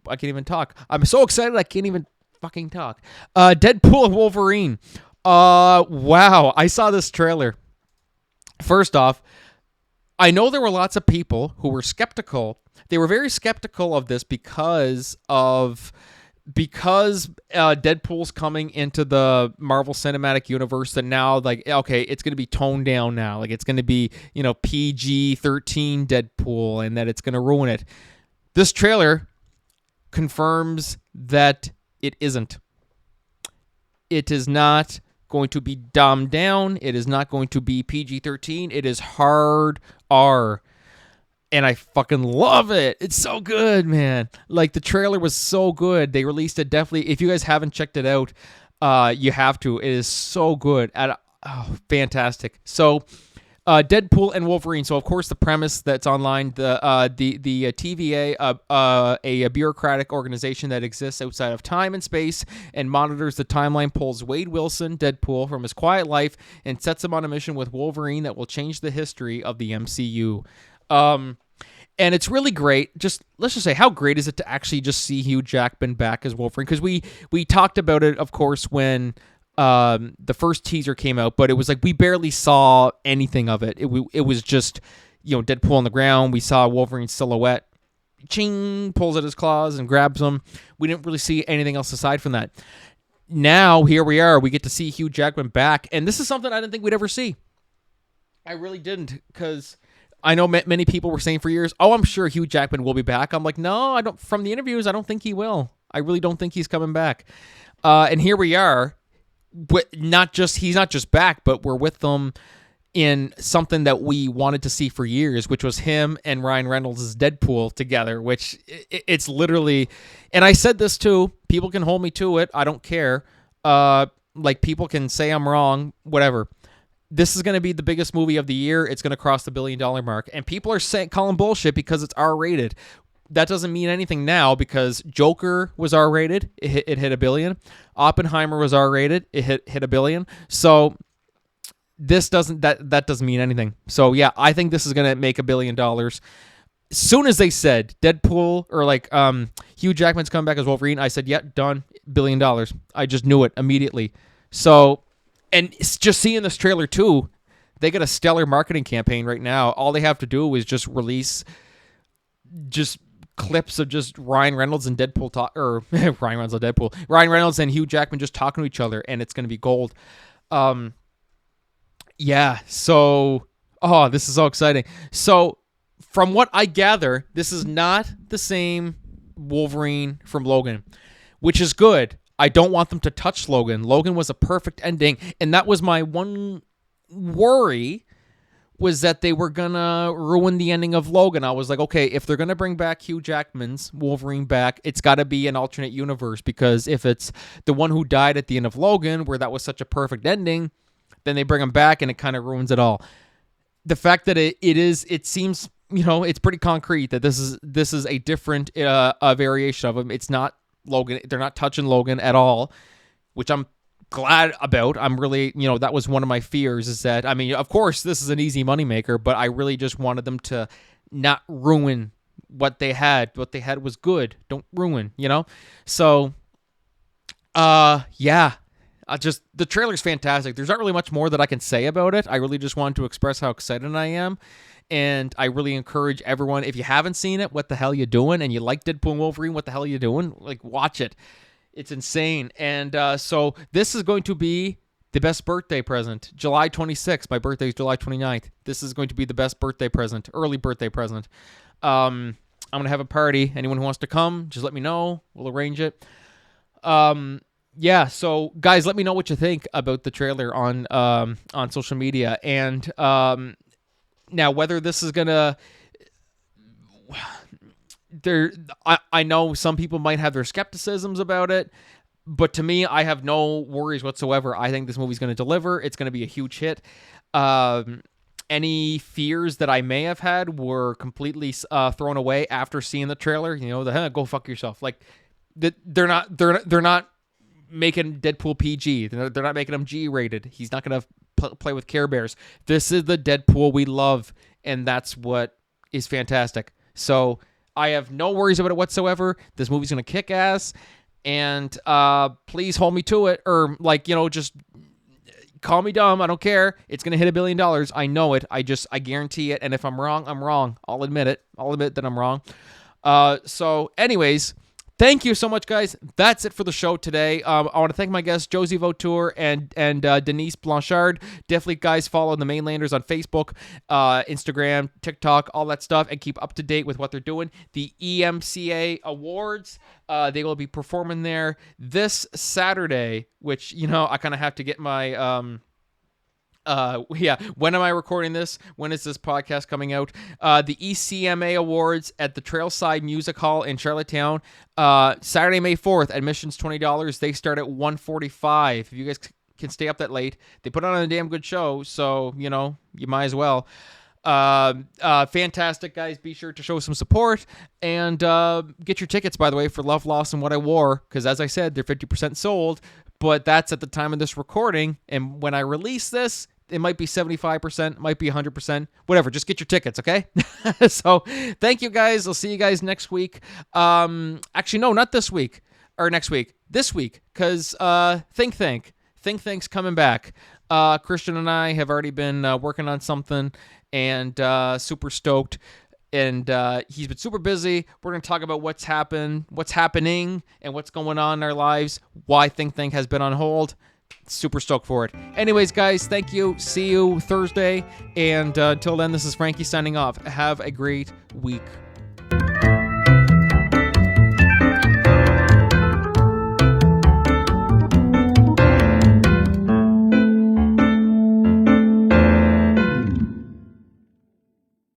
[SPEAKER 3] I can't even talk. I'm so excited I can't even fucking talk. Deadpool and Wolverine. Wow. I saw this trailer. First off, I know there were lots of people who were skeptical. They were very skeptical of this because Deadpool's coming into the Marvel Cinematic Universe, that now, like, okay, it's going to be toned down now. Like, it's going to be, PG-13 Deadpool, and that it's going to ruin it. This trailer confirms that it isn't. It is not going to be dumbed down. It is not going to be PG-13. It is hard R. And I fucking love it. It's so good, man. Like, the trailer was so good. They released it definitely. If you guys haven't checked it out, you have to. It is so good. Fantastic. So, Deadpool and Wolverine. So, of course, the premise that's online, the TVA, a bureaucratic organization that exists outside of time and space and monitors the timeline, pulls Wade Wilson, Deadpool, from his quiet life and sets him on a mission with Wolverine that will change the history of the MCU. And it's really great. Let's just say, how great is it to actually just see Hugh Jackman back as Wolverine? Because we talked about it, of course, when the first teaser came out, but it was like we barely saw anything of it. It was just, Deadpool on the ground. We saw Wolverine's silhouette. Ching, pulls at his claws and grabs him. We didn't really see anything else aside from that. Now, here we are. We get to see Hugh Jackman back. And this is something I didn't think we'd ever see. I really didn't, because I know many people were saying for years, oh, I'm sure Hugh Jackman will be back. I'm like, no, I don't. From the interviews, I don't think he will. I really don't think he's coming back. And here we are. But he's not just back, but we're with them in something that we wanted to see for years, which was him and Ryan Reynolds' Deadpool together, which it's literally, and I said this too, people can hold me to it, I don't care. Like, people can say I'm wrong, whatever. This is going to be the biggest movie of the year. It's going to cross the $1 billion mark. And people are calling bullshit because it's R-rated. That doesn't mean anything now, because Joker was R-rated. It hit $1 billion. Oppenheimer was R-rated. It hit $1 billion. So this doesn't mean anything. So yeah, I think this is gonna make $1 billion. As soon as they said Deadpool or Hugh Jackman's coming back as Wolverine, I said, yeah, done, $1 billion. I just knew it immediately. So, and just seeing this trailer too, they got a stellar marketing campaign right now. All they have to do is just release clips of just Ryan Reynolds and Deadpool Ryan Reynolds and Hugh Jackman just talking to each other, and it's going to be gold. Yeah, so this is so exciting. So from what I gather, this is not the same Wolverine from Logan, which is good. I don't want them to touch Logan. Logan was a perfect ending, and that was my one worry, was that they were gonna ruin the ending of Logan. I was like, okay, if they're gonna bring back Hugh Jackman's Wolverine back, it's gotta be an alternate universe, because if it's the one who died at the end of Logan, where that was such a perfect ending, then they bring him back and it kind of ruins it all. The fact that it seems, it's pretty concrete that this is a different a variation of him. It's not Logan. They're not touching Logan at all, which I'm glad about. I'm really, that was one of my fears, is that, I mean, of course, this is an easy moneymaker, but I really just wanted them to not ruin what they had. What they had was good. Don't ruin, So, yeah. The trailer's fantastic. There's not really much more that I can say about it. I really just wanted to express how excited I am. And I really encourage everyone, if you haven't seen it, what the hell you doing? And you like Deadpool and Wolverine, what the hell are you doing? Watch it. It's insane. And so this is going to be the best birthday present. July 26th. My birthday is July 29th. This is going to be the best birthday present, early birthday present. I'm going to have a party. Anyone who wants to come, just let me know. We'll arrange it. Yeah, so guys, let me know what you think about the trailer on social media. And now, whether this is going to... I know some people might have their skepticisms about it, but to me, I have no worries whatsoever. I think this movie's going to deliver. It's going to be a huge hit. Any fears that I may have had were completely thrown away after seeing the trailer. Go fuck yourself. They're not making Deadpool PG. They're not making him G-rated. He's not going to play with Care Bears. This is the Deadpool we love, and that's what is fantastic. So I have no worries about it whatsoever. This movie's going to kick ass, and please hold me to it, or just call me dumb. I don't care. It's going to hit $1 billion. I know it. I guarantee it. And if I'm wrong, I'm wrong. I'll admit it. I'll admit that I'm wrong. So anyways, thank you so much, guys. That's it for the show today. I want to thank my guests, Josée Vautour and Denis Blanchard. Definitely, guys, follow the Mainlanders on Facebook, Instagram, TikTok, all that stuff, and keep up to date with what they're doing. The EMCA Awards, they will be performing there this Saturday, which, I kind of have to get my... when am I recording this? When is this podcast coming out? The ECMA Awards at the Trailside Music Hall in Charlottetown, Saturday, May 4th. Admission's $20. They start at $145. If you guys can stay up that late. They put on a damn good show, so, you know, you might as well. Fantastic, guys. Be sure to show some support and get your tickets, by the way, for Love, Loss, and What I Wore, because as I said, they're 50% sold, but that's at the time of this recording, and when I release this, it might be 75%, it might be 100%, whatever. Just get your tickets, okay? So thank you, guys. I'll see you guys next week. Actually, no, not this week or next week. This week, because Think Think's coming back. Christian and I have already been working on something, and super stoked. And he's been super busy. We're going to talk about what's happening, and what's going on in our lives, why Think has been on hold. Super stoked for it. Anyways, guys, thank you. See you Thursday. And until then, this is Franky signing off. Have a great week.